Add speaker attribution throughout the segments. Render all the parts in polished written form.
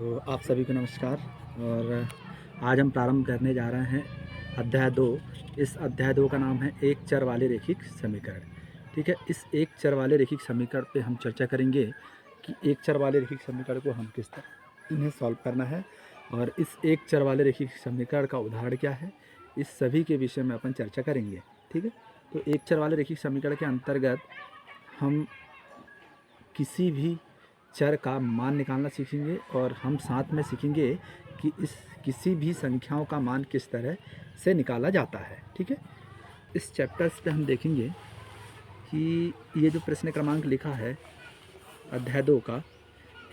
Speaker 1: तो आप सभी को नमस्कार। और आज हम प्रारंभ करने जा रहे हैं अध्याय 2। इस अध्याय 2 का नाम है एक चर वाले रैखिक समीकरण। ठीक है, इस एक चर वाले रैखिक समीकरण पे हम चर्चा करेंगे कि एक चर वाले रैखिक समीकरण को हम किस तरह इन्हें सॉल्व करना है और इस एक चर वाले रैखिक समीकरण का उदाहरण क्या है, इस सभी के विषय में अपन चर्चा करेंगे। ठीक है, तो एक चर वाले रैखिक समीकरण के अंतर्गत हम किसी भी चर का मान निकालना सीखेंगे और हम साथ में सीखेंगे कि इस किसी भी संख्याओं का मान किस तरह से निकाला जाता है। ठीक है, इस चैप्टर्स पे हम देखेंगे कि ये जो प्रश्न क्रमांक लिखा है अध्याय 2 का,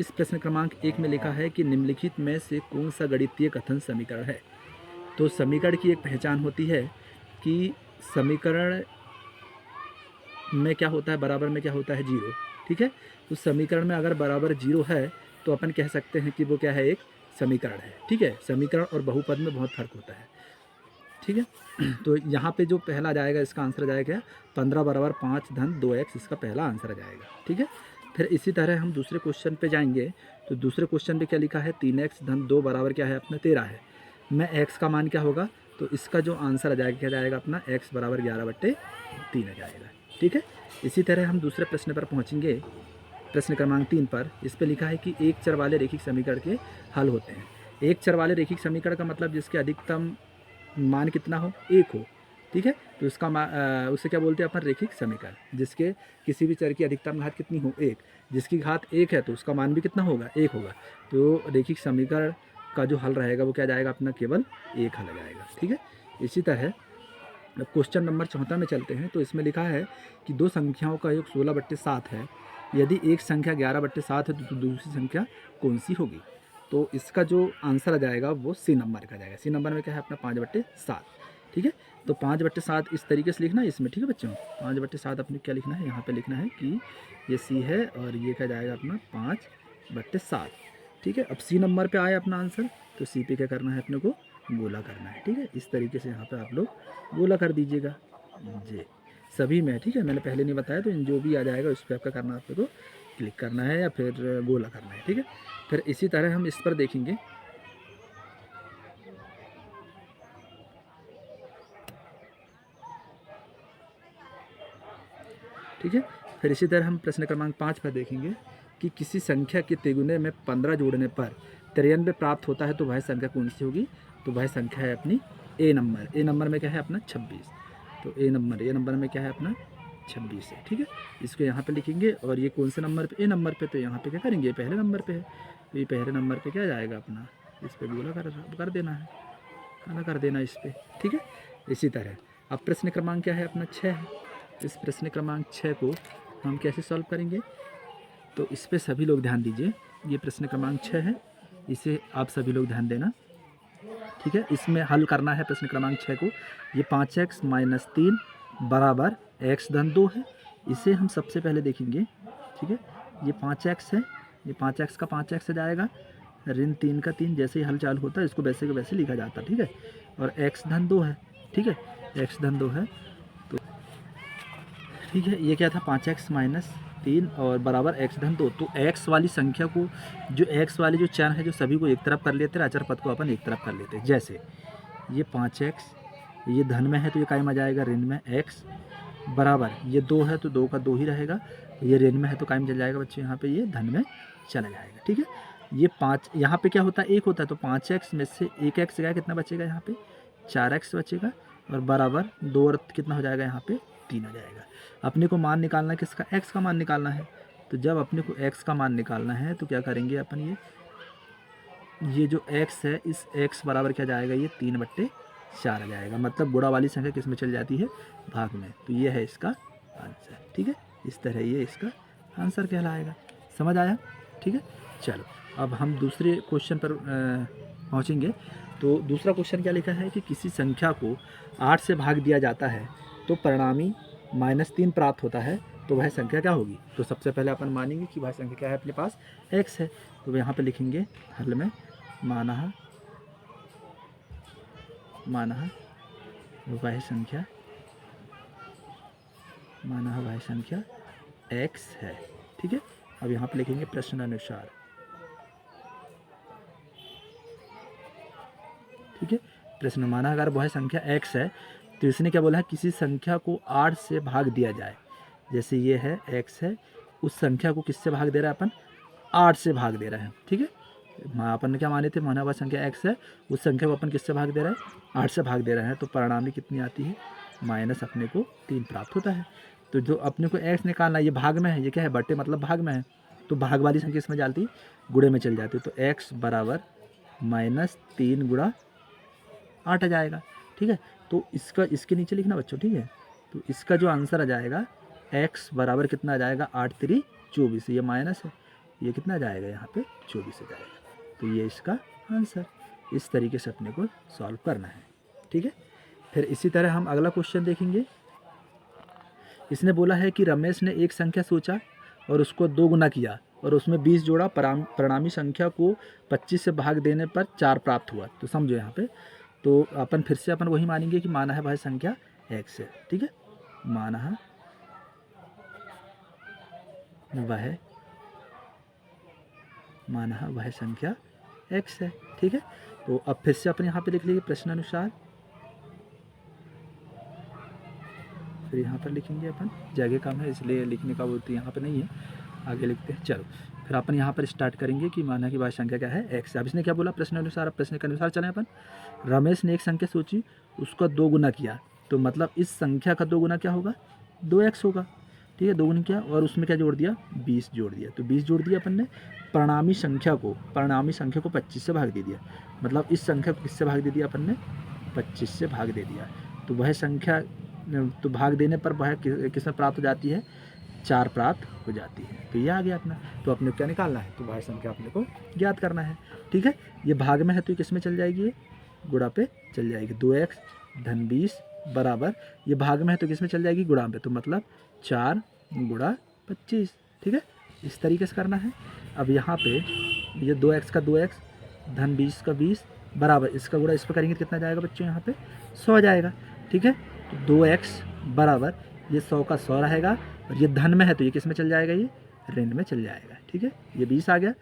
Speaker 1: इस प्रश्न क्रमांक 1 में लिखा है कि निम्नलिखित में से कौन सा गणितीय कथन समीकरण है। तो समीकरण की एक पहचान होती है कि समीकरण में क्या होता है, बराबर में क्या होता है, जीरो। ठीक है, तो समीकरण में अगर बराबर जीरो है तो अपन कह सकते हैं कि वो क्या है, एक समीकरण है। ठीक है, समीकरण और बहुपद में बहुत फर्क होता है। ठीक है, तो यहाँ पे जो पहला जाएगा इसका आंसर जाएगा 15 बराबर 5 धन 2x, इसका पहला आंसर जाएगा। ठीक है, फिर इसी तरह हम दूसरे क्वेश्चन पे जाएंगे। तो दूसरे क्वेश्चन पे क्या लिखा है, 3x धन 2 बराबर क्या है अपना 13 है। में x का मान क्या होगा, तो इसका जो आंसर आ जाएगा क्या जाएगा अपना x बराबर 11/3 आ जाएगा। ठीक है, इसी तरह हम दूसरे प्रश्न पर पहुँचेंगे, प्रश्न क्रमांक 3 पर। इस पे लिखा है कि एक चर वाले रैखिक समीकरण के हल होते हैं। एक चर वाले रैखिक समीकरण का मतलब जिसके अधिकतम मान कितना हो, एक हो। ठीक है, तो इसका उसे क्या बोलते हैं अपन, रैखिक समीकरण। जिसके किसी भी चर की अधिकतम घात कितनी हो, एक। जिसकी घात एक है तो उसका मान भी कितना होगा, एक होगा। तो रैखिक समीकरण का जो हल रहेगा वो क्या जाएगा अपना, केवल एक हल जाएगा। ठीक है, इसी तरह अब क्वेश्चन नंबर 14 में चलते हैं। तो इसमें लिखा है कि दो संख्याओं का योग 16/7 है। यदि एक संख्या 11/7 है तो दूसरी संख्या कौन सी होगी। तो इसका जो आंसर आ जाएगा वो सी नंबर का जाएगा। सी नंबर में क्या है अपना 5/7। ठीक है, तो 5/7 इस तरीके से लिखना है इसमें। ठीक है बच्चों, 5/7 अपने क्या लिखना है, यहाँ पे लिखना है कि ये सी है और ये क्या जाएगा अपना 5/7। ठीक है, अब सी नंबर पे आया अपना आंसर, तो सी पे क्या करना है अपने को, गोला करना है। ठीक है, इस तरीके से यहाँ पे आप लोग गोला कर दीजिएगा जी सभी में। ठीक है, मैंने पहले नहीं बताया, तो इन जो भी आ जाएगा उस पर आपका करना, आपको को क्लिक करना है या फिर गोला करना है। ठीक है, फिर इसी तरह हम इस पर देखेंगे। ठीक है, फिर इसी तरह हम प्रश्न क्रमांक 5 पर देखेंगे कि किसी संख्या के तिगुने में 15 जोड़ने पर 93 प्राप्त होता है तो वह संख्या कौन सी होगी। तो वह संख्या है अपनी ए नंबर। ए नंबर में क्या है अपना 26। तो ए नंबर में क्या है अपना 26 है। ठीक है, इसको यहाँ पे लिखेंगे और ये कौन से नंबर पे, ए नंबर पे। तो यहाँ पे क्या करेंगे, पहले नंबर पे है तो ये पहले नंबर पे क्या जाएगा अपना, इस पर गोला कर देना है, काला कर देना इस पर। ठीक है, इसी तरह अब प्रश्न क्रमांक क्या है अपना 6 है। इस प्रश्न क्रमांक 6 को हम कैसे सॉल्व करेंगे, तो इस पे सभी लोग ध्यान दीजिए। ये प्रश्न क्रमांक 6 है, इसे आप सभी लोग ध्यान देना। ठीक है, इसमें हल करना है प्रश्न क्रमांक 6 को। ये 5x - 3 बराबर x धन 2 है। इसे हम सबसे पहले देखेंगे। ठीक है, ये 5x है, ये 5x का 5x जाएगा, ऋण 3 का 3। जैसे ही हल चालू होता है इसको वैसे के वैसे लिखा जाता है। ठीक है, और x धन 2 है। ठीक है, x धन 2 है। तो ठीक है, ये क्या था 5x - 3 और बराबर x धन 2। तो x वाली संख्या को, जो x वाली जो चर है, जो सभी को एक तरफ कर लेते हैं, अचर पद को अपन एक तरफ कर लेते हैं। जैसे ये 5x, ये धन में है तो ये कायम आ जाएगा ऋण में x, बराबर ये 2 है तो 2 का 2 ही रहेगा। ये ऋण में है तो कायम चल जाएगा बच्चे, यहाँ पे ये धन में चला जाएगा। ठीक है, ये 5 यहाँ पे क्या होता है, 1 होता है। तो 5x में से 1x गया, कितना बचेगा यहाँ पे 4x बचेगा, और बराबर 2 और कितना हो जाएगा यहाँ पे 3 हो जाएगा। अपने को मान निकालना है किसका, x का मान निकालना है। तो जब अपने को x का मान निकालना है तो क्या करेंगे अपन, ये जो x है, इस x बराबर क्या जाएगा, ये 3/4 आ जाएगा। मतलब गुणा वाली संख्या किस में चल जाती है, भाग में। तो ये है इसका आंसर। ठीक है, इस तरह ये इसका आंसर कहलाएगा। समझ आया। ठीक है, चलो अब हम दूसरे क्वेश्चन पर पहुँचेंगे। तो दूसरा क्वेश्चन क्या लिखा है कि किसी संख्या को 8 से भाग दिया जाता है तो परिणामी -3 प्राप्त होता है तो वह संख्या क्या होगी। तो सबसे पहले अपन मानेंगे कि वह संख्या क्या है, अपने पास x है। तो यहाँ पे लिखेंगे हल में मानः वह संख्या x है। ठीक है, अब यहाँ पे लिखेंगे प्रश्न अनुसार ठीक है। प्रश्न माना अगर वह संख्या x है तो इसने क्या बोला है, किसी संख्या को 8 से भाग दिया जाए। जैसे ये है x है, उस संख्या को किससे भाग दे रहा है अपन, 8 से भाग दे रहे हैं। ठीक है, अपन ने क्या माने थे, माना हुआ संख्या x है, उस संख्या को अपन किससे भाग दे रहा है, 8 से भाग दे रहे हैं। तो परिणामी कितनी आती है, माइनस अपने को 3 प्राप्त होता है। तो जो अपने को x निकालना है, ये भाग में है, ये क्या है, बटे मतलब भाग में है, तो भाग वाली संख्या इसमें डालती गुणे में चल जाती है। तो x बराबर -3 गुणा 8 आ जाएगा। ठीक है, तो इसका इसके नीचे लिखना बच्चों। ठीक है, तो इसका जो आंसर आ जाएगा x बराबर कितना आ जाएगा, 8 3 24, ये माइनस है, ये कितना आ जाएगा यहाँ पे 24 आ जाएगा। तो ये इसका आंसर। इस तरीके से अपने को सॉल्व करना है। ठीक है, फिर इसी तरह हम अगला क्वेश्चन देखेंगे। इसने बोला है कि रमेश ने एक संख्या सोचा और उसको 2 गुना किया और उसमें 20 जोड़ा, परिणामी संख्या को 25 से भाग देने पर 4 प्राप्त हुआ। तो समझो यहाँ पे, तो अपन फिर से अपन वही मानेंगे कि माना है वह संख्या x है। ठीक है, माना है वह संख्या x है। ठीक है, तो अब फिर से अपन यहाँ पे लिख लीजिए प्रश्नानुसार, फिर यहाँ पर लिखेंगे अपन, जगह कम है इसलिए लिखने का वो यहाँ पे नहीं है, आगे लिखते हैं। चलो फिर अपन यहाँ पर स्टार्ट करेंगे कि माना कि वह संख्या क्या है, x। अब इसने क्या बोला प्रश्नानुसार, अब प्रश्न के अनुसार चलें अपन। रमेश ने एक संख्या सोची, उसका 2 गुना किया, तो मतलब इस संख्या का 2 गुना क्या होगा, 2x होगा। ठीक है, 2 गुना किया और उसमें क्या जोड़ दिया, 20 जोड़ दिया। तो 20 जोड़ दिया अपन ने, परिणामी संख्या को 25 से भाग दे दिया, मतलब इस संख्या को किससे भाग दे दिया अपन ने, 25 से भाग दे दिया। तो वह संख्या, तो भाग देने पर वह किसमें प्राप्त हो जाती है, 4 प्राप्त हो जाती है। तो ये आ गया अपना। तो अपने को क्या निकालना है, तो वह संख्या अपने को ज्ञात करना है। ठीक है, ये भाग में है तो ये किस में चल जाएगी, ये गुणा पे चल जाएगी। 2x धन 20 बराबर, ये भाग में है तो किस में चल जाएगी, गुणा पे, तो मतलब 4 गुणा 25। ठीक है, इस तरीके से करना है। अब यहाँ पे ये 2x का 2x धन 20 का 20 बराबर, इसका गुणा इस पर करेंगे तो कितना जाएगा बच्चों, यहाँ पे 100 जाएगा। ठीक है, तो 2x बराबर ये 100 का 100 रहेगा, और ये धन में है तो ये किस में चल जाएगा, ये ऋण में चल जाएगा। ठीक है, ये 20 आ गया,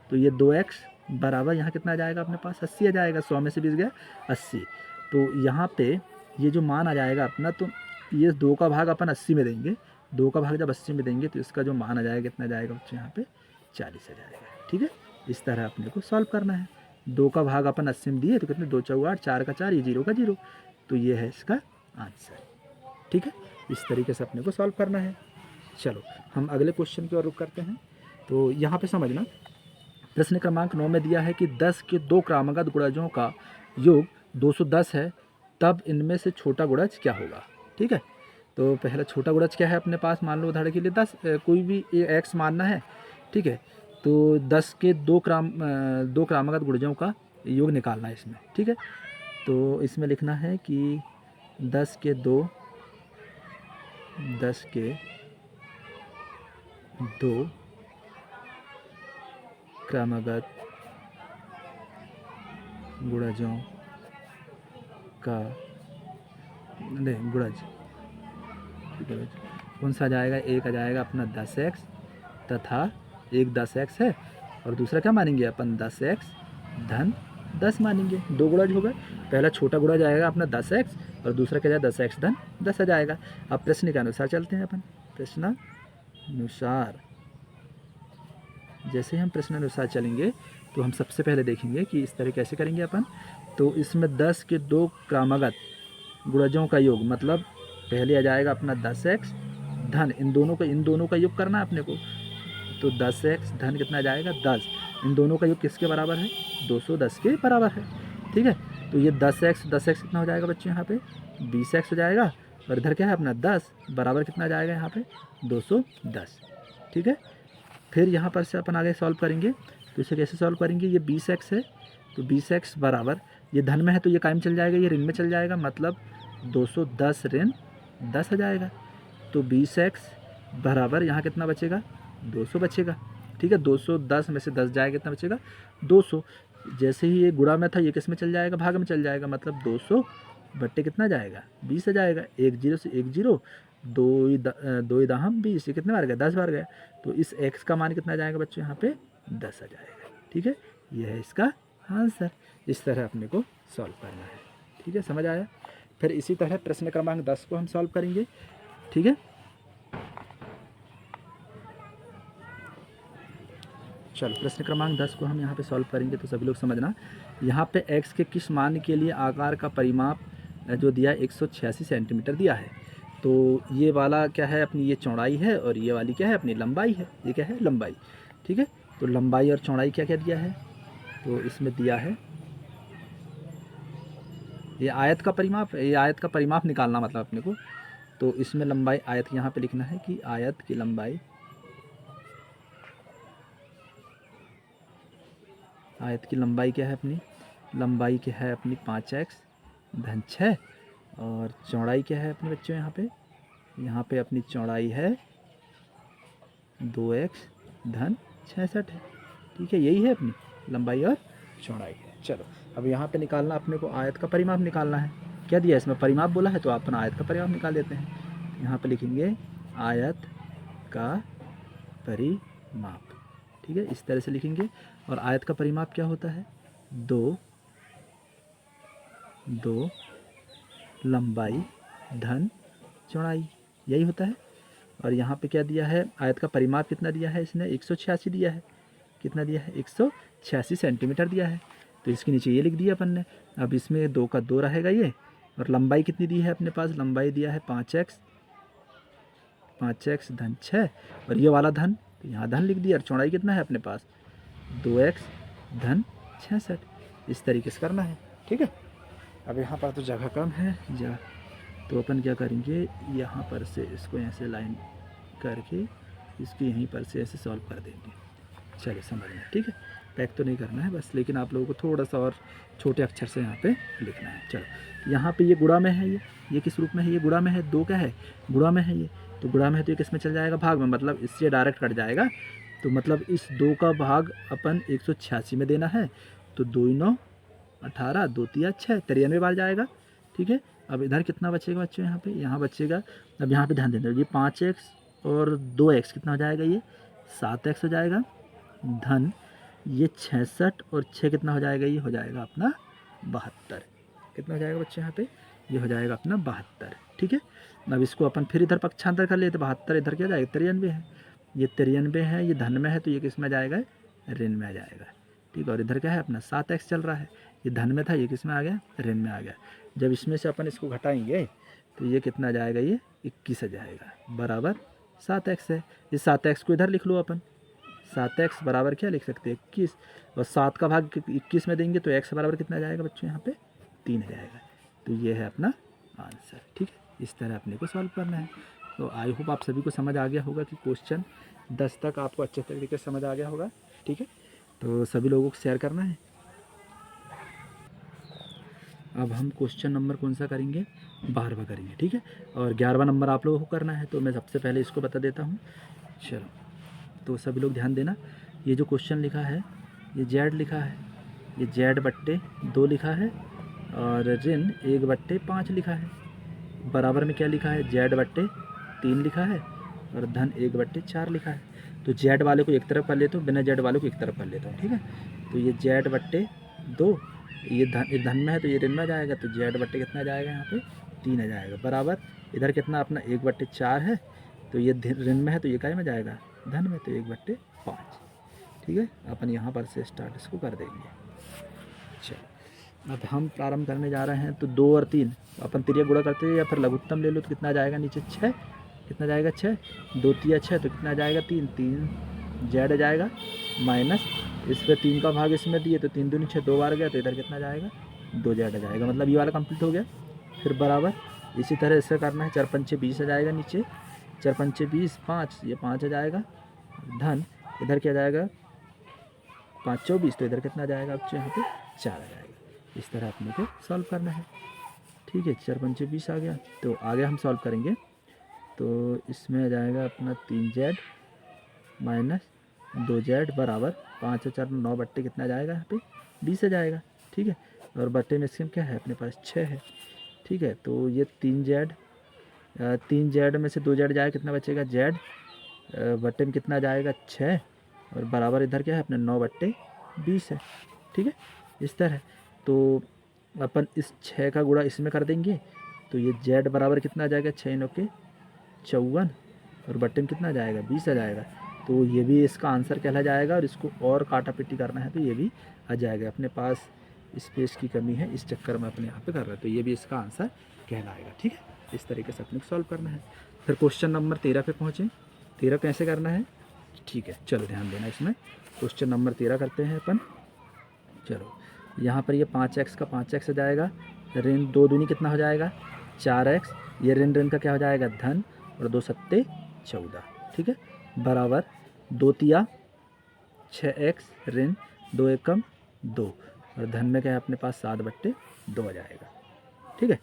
Speaker 1: तो ये 2x बराबर यहाँ कितना आ जाएगा अपने पास, 80 आ जाएगा। 100 में से 20 गया 80। तो यहाँ पे ये जो मान आ जाएगा अपना, तो ये 2 का भाग अपन 80 में देंगे, 2 का भाग जब 80 में देंगे तो इसका जो मान आ जाएगा कितना जाएगा बच्चों, यहाँ पे 40 आ जाएगा। ठीक है, इस तरह अपने को सॉल्व करना है। 2 का भाग अपन 80 में दिए तो कितने, 2 चौक 8, 4 का 4, ये 0 का 0। तो ये है इसका आंसर। ठीक है, इस तरीके से अपने को सॉल्व करना है। चलो हम अगले क्वेश्चन की ओर रुख करते हैं। तो यहाँ पे समझना, प्रश्न क्रमांक 9 में दिया है कि 10 के 2 क्रमागत गुणजों का योग 210 है, तब इनमें से छोटा गुणज क्या होगा। ठीक है, तो पहला छोटा गुणज क्या है अपने पास, मान लो उदाहरण के लिए 10, कोई भी x मानना है। ठीक है, तो 10 के 2 क्रमागत गुणजों का योग निकालना है इसमें। ठीक है, तो इसमें लिखना है कि 10 के 2 क्रमागत गुणजों का गुणज कौन सा आ जाएगा, एक आ जाएगा अपना 10x, तथा एक 10x है और दूसरा क्या मानेंगे अपन, 10x धन 10 मानेंगे। 2 गुणज हो गए, पहला छोटा गुणज आएगा अपना 10x और दूसरा क्या जाएगा 10x धन 10 आ जाएगा। अब प्रश्न के अनुसार चलते हैं अपन। प्रश्नानुसार, जैसे हम प्रश्नानुसार चलेंगे तो हम सबसे पहले देखेंगे कि इस तरह कैसे करेंगे अपन। तो इसमें 10 के 2 क्रमागत गुणजों का योग, मतलब पहले आ जाएगा अपना 10x धन, इन दोनों का योग करना है अपने को। तो 10x धन कितना जाएगा 10, इन दोनों का योग किसके बराबर है, 210 के बराबर है। ठीक है, तो ये 10x कितना हो जाएगा बच्चों, यहाँ पे 20x हो जाएगा, और इधर क्या है अपना 10 बराबर कितना जाएगा यहाँ पे 210। ठीक है, फिर यहाँ पर से अपन आगे सॉल्व करेंगे। तो इसे कैसे सॉल्व करेंगे, ये 20x है, तो 20x बराबर, ये धन में है तो ये कायम चल जाएगा, ये ऋण में चल जाएगा, मतलब 210 ऋण 10 आ जाएगा। तो 20x बराबर यहाँ कितना बचेगा, 200 बचेगा। ठीक है, 210 में से 10 जाएगा, कितना बचेगा 200। जैसे ही ये गुणा में था, ये किस में चल जाएगा, भाग में चल जाएगा, मतलब 200 बट्टे कितना जाएगा 20 आ जाएगा। 1 0 से 1 0, 2 दाहम 20, ये कितने बार गया 10 बार गया। तो इस x का मान कितना जाएगा बच्चों, यहाँ पे 10 आ जाएगा। ठीक है, यह है इसका आंसर। इस तरह अपने को सॉल्व करना है। ठीक है, समझ आया। फिर इसी तरह प्रश्न क्रमांक 10 को हम सॉल्व करेंगे। ठीक है, चलो प्रश्न क्रमांक 10 को हम यहाँ पे सॉल्व करेंगे। तो सभी लोग समझना, यहाँ पे x के किस मान के लिए आकार का परिमाप जो दिया है 186 सेंटीमीटर दिया है। तो ये वाला क्या है अपनी, ये चौड़ाई है, और ये वाली क्या है अपनी लंबाई है। ये क्या है, लंबाई। ठीक है, तो लंबाई और चौड़ाई क्या क्या दिया है, तो इसमें दिया है ये आयत का परिमाप। ये आयत का परिमाप निकालना मतलब अपने को, तो इसमें लंबाई आयत यहाँ पे लिखना है कि आयत की लंबाई, आयत की लंबाई क्या है अपनी, लंबाई क्या है अपनी 5x धन 6, और चौड़ाई क्या है अपने बच्चों, यहाँ पे अपनी चौड़ाई है 2x धन 66 है। ठीक है, यही है अपनी लंबाई और चौड़ाई है। चलो अब यहाँ पे निकालना अपने को आयत का परिमाप निकालना है। क्या दिया है इसमें, परिमाप बोला है, तो अपन आयत का परिमाप निकाल देते हैं। यहाँ पे लिखेंगे आयत का परिमाप। ठीक है, इस तरह से लिखेंगे। और आयत का परिमाप क्या होता है, 2 लंबाई धन चौड़ाई, यही होता है। और यहाँ पे क्या दिया है, आयत का परिमाप कितना दिया है इसने, 186 दिया है। कितना दिया है, 186 सेंटीमीटर दिया है। तो इसके नीचे ये लिख दिया अपन ने। अब इसमें 2 का 2 रहेगा ये, और लंबाई कितनी दी है अपने पास, लंबाई दिया है 5x धन 6, और ये वाला धन, तो यहाँ धन लिख दिया। और चौड़ाई कितना है अपने पास, 2x धन 66। इस तरीके से करना है। ठीक है, अब यहाँ पर तो जगह कम है तो अपन क्या करेंगे, यहाँ पर से इसको ऐसे लाइन करके इसको यहीं पर से ऐसे सॉल्व कर देंगे। चलिए समझ में। ठीक है, पैक तो नहीं करना है बस, लेकिन आप लोगों को थोड़ा सा और छोटे अक्षर से यहाँ पे लिखना है। चलो यहाँ पे ये गुणा में है, ये किस रूप में है, ये गुणा में है। 2 क्या है, गुणा में है ये, तो गुणा में है तो ये किस में चल जाएगा, भाग में, मतलब इससे डायरेक्ट कट जाएगा। तो मतलब इस 2 का भाग अपन 186 में देना है। तो 2 9 18, 2 3 6, 93 बार जाएगा। ठीक है, अब इधर कितना बचेगा बच्चों, यहाँ बचेगा। अब यहाँ पे ध्यान देना, ये 5x और 2x कितना हो जाएगा, ये 7x हो जाएगा धन ये 66, और 6 कितना हो जाएगा, ये हो जाएगा अपना 72। कितना हो जाएगा बच्चों यहाँ पे, ये हो जाएगा अपना 72। ठीक है, अब इसको अपन फिर इधर पक्षांतर कर लेते, 72 इधर क्या जाएगा, 93 है। ये 93 है, ये धन में है, तो ये किस में जाएगा, ऋण में आ जाएगा। ठीक है, और इधर क्या है अपना 7x चल रहा है, ये धन में था, ये किस में आ गया, ऋण में आ गया। जब इसमें से अपन इसको घटाएंगे तो ये कितना जाएगा, ये 21 आ जाएगा, बराबर 7x है। इस 7x को इधर लिख लो अपन, 7x बराबर क्या लिख सकते हैं, 21, और 7 का भाग 21 में देंगे तो x बराबर कितना जाएगा बच्चों, यहाँ पे 3 आ जाएगा। तो ये है अपना आंसर। ठीक है, इस तरह अपने को सॉल्व करना है। तो आई होप आप सभी को समझ आ गया होगा कि क्वेश्चन 10 तक आपको अच्छे तरीके से समझ आ गया होगा। ठीक है, तो सभी लोगों को शेयर करना है। अब हम क्वेश्चन नंबर कौन सा करेंगे, 12वां करेंगे। ठीक है, और 11वां नंबर आप लोगों को करना है, तो मैं सबसे पहले इसको बता देता हूँ। चलो, तो सभी लोग ध्यान देना, ये जो क्वेश्चन लिखा है ये z लिखा है, ये z/2 लिखा है, और ऋण 1/5 लिखा है। बराबर में क्या लिखा है, z/3 लिखा है, और धन 1/4 लिखा है। तो z वाले को एक तरफ कर लेता हूँ, बिना z वाले को एक तरफ कर लेता हूँ। ठीक है, तो ये z/2, ये धन में है तो ये ऋण में आ जाएगा, तो z/ कितना आ जाएगा, यहाँ पे 3 आ जाएगा, बराबर इधर कितना अपना 1/4 है, तो ये ऋण में है तो ये काय में जाएगा, धन में, तो 1/5। ठीक है, अपन यहाँ पर से स्टार्ट इसको कर देंगे। चलो अब हम प्रारंभ करने जा रहे हैं। तो 2 और 3 अपन तिरिया गुणा करते हैं, या फिर लघुत्तम ले लो तो कितना जाएगा नीचे 6, कितना जाएगा 6, 2 3 6, तो कितना जाएगा 3 z आ जाएगा, माइनस इस पर 3 का भाग इसमें दिए तो 3 दूनी 6, 2 बार गया, तो इधर कितना जाएगा 2z आ जाएगा, मतलब ये वाला कंप्लीट हो गया। फिर बराबर इसी तरह इससे करना है, 4 5 20 आ जाएगा नीचे, 4 5 20, 5, ये 5 आ जाएगा, धन इधर क्या जाएगा 5 24, तो इधर कितना जाएगा अब यहाँ पे 4 आ जाएगा। इस तरह अपने को सॉल्व करना है। ठीक है, 4 5 20 आ गया, तो आगे हम सॉल्व करेंगे। तो इसमें आ जाएगा अपना 3z माइनस 2z बराबर 5 और 4 9 कितना जाएगा, यहाँ पे 20 आ जाएगा। ठीक है, और बट्टे में इसके क्या है अपने पास 6 है। ठीक है, तो ये 3z में से 2z जाएगा, कितना बचेगा z, बट्टे में कितना जाएगा 6, और बराबर इधर क्या है अपने 9/20 है। ठीक है, इस तरह। तो अपन इस 6 का गुणा इसमें कर देंगे तो ये z बराबर कितना आ जाएगा, 6 9 के 54 और बट्टे में कितना आ जाएगा, 20 आ जाएगा। तो ये भी इसका आंसर कहला जाएगा और इसको और काटा पिट्टी करना है तो ये भी आ जाएगा। अपने पास स्पेस की कमी है, इस चक्कर में अपने यहाँ पे कर रहे हैं, तो ये भी इसका आंसर कहलाएगा। ठीक है, इस तरीके से अपने को सॉल्व करना है। फिर क्वेश्चन नंबर 13 पे पहुँचे। 13 कैसे करना है, ठीक है, चलो ध्यान देना इसमें। क्वेश्चन नंबर 13 करते हैं अपन। चलो यहाँ पर ये 5x का 5x हो जाएगा, ऋण 2 दूनी कितना हो जाएगा, 4x, ये ऋण ऋण का क्या हो जाएगा, धन, और 2 सत्ते 14, ठीक है, बराबर 2 तिया 6x ऋण 2 एकम 2 और धन में क्या है अपने पास 7 बट्टे 2 आ जाएगा। ठीक है,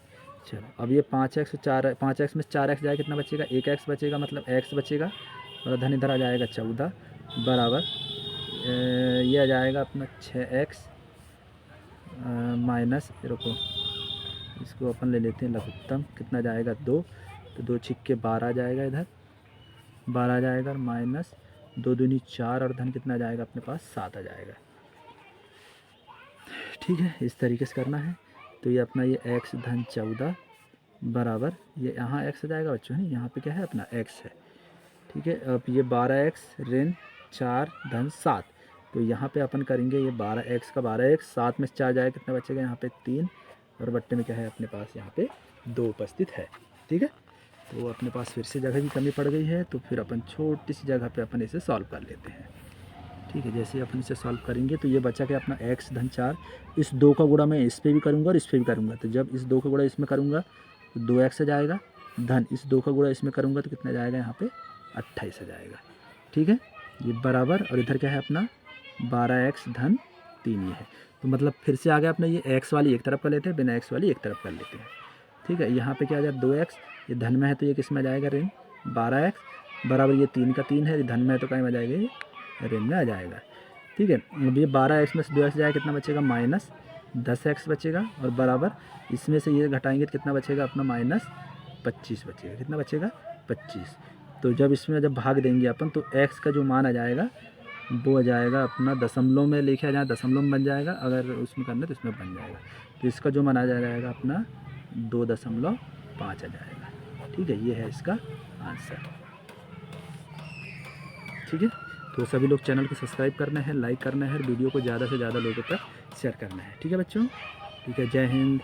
Speaker 1: चलो अब ये 5x 5x में 4x जाएगा, कितना बचेगा, 1x बचेगा, मतलब x बचेगा और धन इधर आ जाएगा 14 बराबर ये आ जाएगा अपना 6x माइनस, रुको इसको अपन ले लेते हैं लघुत्तम, कितना जाएगा 2, तो 2 छिक्के 12 आ जाएगा, इधर 12 आ जाएगा, माइनस 2 दूनी 4 और धन कितना जाएगा अपने पास 7 आ जाएगा। ठीक है, इस तरीके से करना है। तो ये अपना ये x धन 14 बराबर ये यहाँ x आ जाएगा बच्चों, है यहाँ पे क्या है अपना x है। ठीक है, अब ये 12x ऋण 4 धन 7, तो यहाँ पे अपन करेंगे ये 12x का 12x, 7 में 4 जाएगा, कितना बचेगा यहाँ पे 3 और बट्टे में क्या है अपने पास यहाँ पे 2 उपस्थित है। ठीक है, तो अपने पास फिर से जगह की कमी पड़ गई है, तो फिर अपन छोटी सी जगह पे अपन इसे सॉल्व कर लेते हैं। ठीक है, जैसे अपन इसे सॉल्व करेंगे तो ये बचा के अपना x धन 4, इस 2 का गुणा मैं इस पर भी करूँगा और इस पर भी करूँगा, तो जब इस 2 का गुणा इसमें करूँगा तो 2x आ जाएगा, धन इस 2 का गुणा इसमें करूँगा तो कितना जाएगा यहाँ पे 28 आ जाएगा। ठीक है, ये बराबर और इधर क्या है अपना 12x धन 3 ये है, तो मतलब फिर से आ गया अपना ये x वाली एक तरफ कर लेते हैं, बिना x वाली एक तरफ कर लेते हैं। ठीक है, यहाँ पे क्या आ जाए 2x, ये धन में है तो ये किस में आ जाएगा ऋण 12x बराबर ये 3 का 3 है, ये धन में है तो कहीं में आ जाएगा ये ऋण में आ जाएगा। ठीक है, अब ये 12x में से 2x जाएगा, कितना बचेगा माइनस 10x बचेगा और बराबर इसमें से ये घटाएंगे तो कितना बचेगा अपना माइनस 25 बचेगा, कितना बचेगा 25। तो जब इसमें जब भाग देंगे अपन तो x का जो मान आ जाएगा वो आ जाएगा अपना दशमलव में लिखा जाए, दशमलव में बन जाएगा, अगर उसमें करना तो इसमें बन जाएगा, तो इसका जो मान आ जाएगा अपना 2.5 आ जाएगा। ठीक है, ये है इसका आंसर। ठीक है, तो सभी लोग चैनल को सब्सक्राइब करना है, लाइक करना है, वीडियो को ज़्यादा से ज़्यादा लोगों तक शेयर करना है। ठीक है बच्चों, ठीक है, जय हिंद।